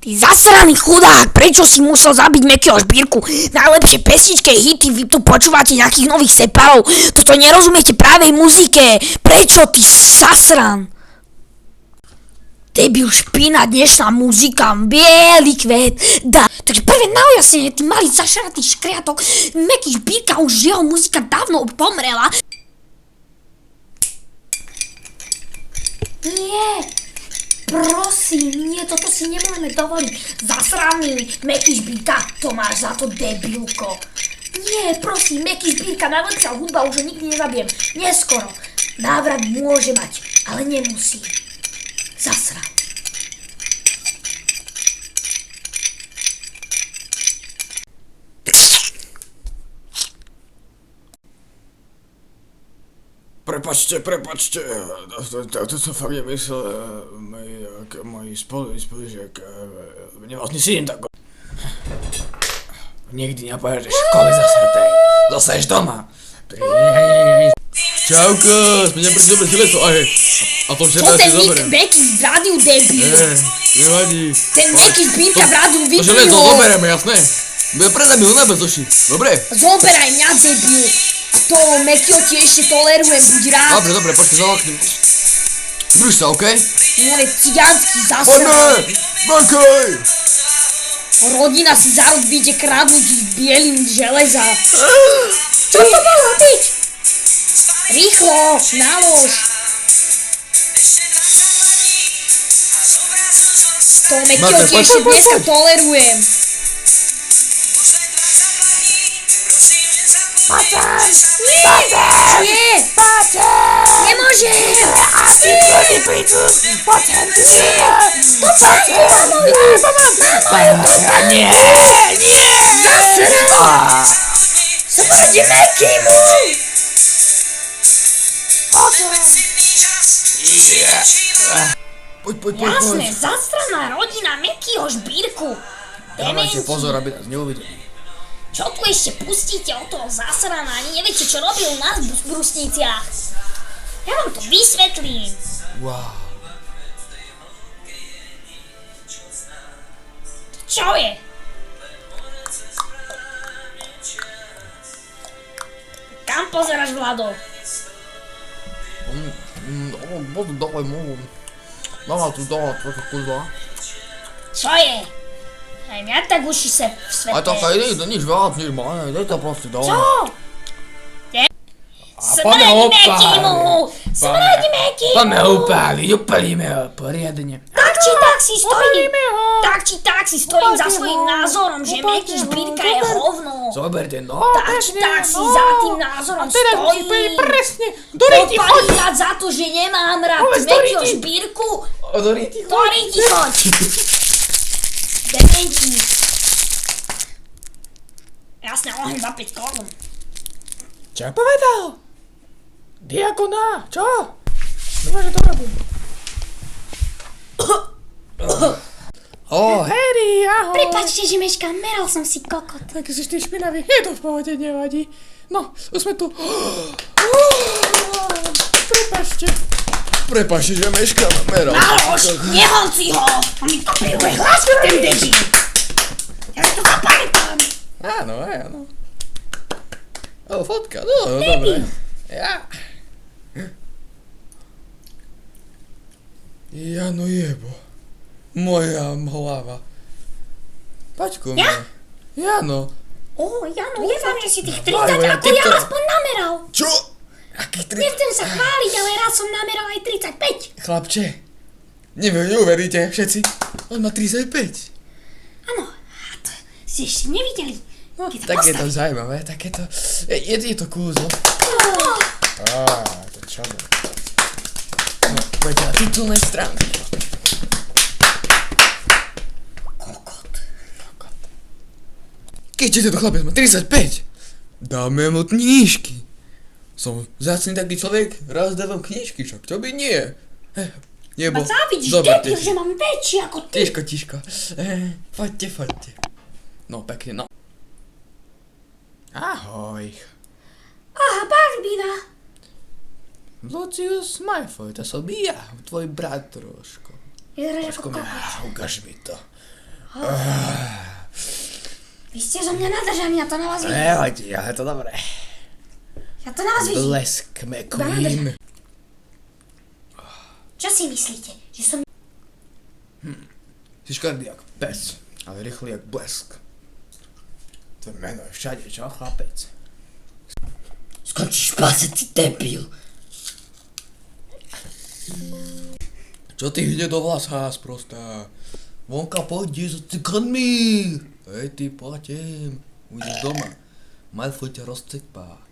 Ty zasraný chudák, prečo si musel zabiť Mekyho Žbírku? Najlepšie pesničke, hity, vy tu počúvate nejakých nových separov. Toto nerozumiete právej muzike. Prečo, ty zasran? Debil špina, dnešná muzika, bielý kvet, Takže prvé na ujasnenie, ty malý zašratý škriatok, Meky Žbírka, už jeho muzika dávno pomrela. Nie, prosím, nie, toto si nemôžeme dovoliť. Zasraný Meky Žbírka, to máš za to, debilko. Nie, prosím, Meky Žbírka, najlepšia hudba, už ho nikdy nezabijem. Neskoro. Návrat môže mať, ale nemusí. Zasran. Prepačte, to som fakt nemyslel, môj spolužiak, nevlastný syn, tak... Nikdy nepôjdeš do školy zase ješ doma. Čauko, sme neprišli dobre teleso, a to všetko si zoberiem. Ten Meky v rádiu, debil. Nevadí. Ten Meky Žbírka v rádiu vypnul. To železo zoberieme, jasné? Predaj mi ho na bez oši, dobre? Zoberaj mňa, debil. A toho Mekyho ti ešte tolerujem, buď rád. Dobre, počkaj, zalaknem. Drž sa, okej? More cigánsky zasran. Makaj! Rodina si za rok vyjde kradnúť bielým železa. Čo to malo byť? Rýchlo, nalož. Toho Mekyho ti ešte dneska tolerujem. Paťan! Nie! Nemôžem! Asi ľudí prídu! Paťan, nie! To Nie! Zasran! Zvádí Mekymu! Poď. Jasné, zasraná rodina Mekyho Žbírku. Dávajte pozor, aby nás neuvideli. Čo tu ešte pustíte od toho zasraná? Ani neviete, čo robil u nás v Brusniciach. Ja vám to vysvetlím. Wow. Čo je? Kam pozeráš, Vlado? Dole, mama tu dala trochu kurva. Čo je? Aj mňa tak uši sa v svete. A to sa ide, to nič veľa, nič malé, daj to proste dole. Čo? Smrdí Mekymu! Smrdí Mekymu! Poďme ho upáliť, upalíme ho poriadne. Tak či tak si stojím za svojím názorom, že Meky Žbírka je hovno. Zoberte, no. Tak či tak si za tým názorom stojím. Presne! Doriti, choď! Popaliať za to, že nemám rád Mekyho Žbírku. Doriti, Doriti, choď! Dementi. Jasne, oheň za 5 korún. Čo povedal? Diakona, čo? Dúfam, že to robím. Harry, ahoj! Prepáčte, že meškám, meral som si kokot. Tak si ty špinavý, je to v pohode, nevadí. No, už sme tu. Prepačte, že meškám, meral. Nalož, nehonci ho! On mi to piluje hlasky, ten debil. Ja si to zapamätám. Áno. Fotka, no, dobre. Ja. Jano jebo. Moja hlava. Paď ku mne. Ja? Jano. Jano, nevám, že si tých 30 ako ja aspoň nameral. Čo? Akých 30? Nechcem sa chváliť, ale raz som nameral aj 35. Chlapče, neuveríte všetci, on má 35. Áno, a to si ešte nevideli. No, tak je to zaujímavé, tak je to, je to kúzlo. To čo? No, poďte na titulné stránky. Kokot. Keďže tento chlapec má 35, dáme mu knížky. Som vzácny taký človek, raz dávam knížky, však to by nie. Nebo, ma závidíš, debil, že mám väčší ako ty. Tiško. Poďte. No, pekne, no. Ahoj. Aha, Barbina. Lucius Malfoy, to som ja, tvoj brat trošku. Vyzerá Trošku ako kokot. ukáž mi to. Vy ste zo mňa nadržaní, ja to na vás vidím. Nevadí, ale to dobré. Ja to na vás vidím. Blesk McQueen. Čo si myslíte? Že som... Si škrdý jak pes, ale rýchly jak blesk. To meno je všade, čo chlapec? Skončíš páse, ty debil. Čo ty ide do vlasa, sprostá? Vonka pôjde za cikanmi. Hej ty, poďem. Ujdeš doma. Malfoy ťa rozcepá.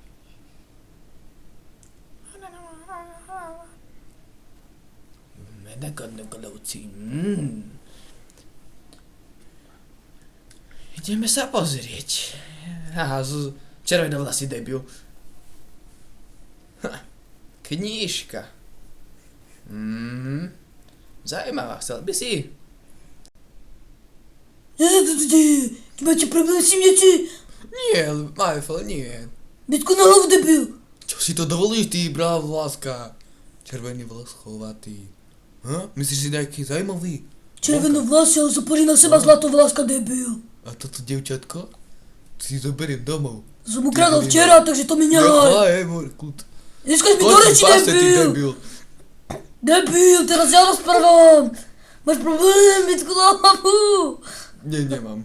Medagadnogadovci. Ideme sa pozrieť. Aha, červenovlasý debil. Knižka. Zajímavá, chcel by si? Ty máte problém s tým niečo? Nie, Malfoy, nie. Bytku na hlavu, debil. Čo si to dovolíš, ty bráv láska? Červený vlaskovatý. Myslíš si nejaký zaujímavý? Červenú vlasy, ale zaporí na seba zlato vlaska, debil. A toto dievčatko? Si zoberiem domov. Som ukradol včera, takže to mi nehaj. Nechaj, môj kľud. Neskaž mi do reči, debil. Debil, teraz ja rozprávam. Máš problém, bytku na hlavu. Nie, nemám.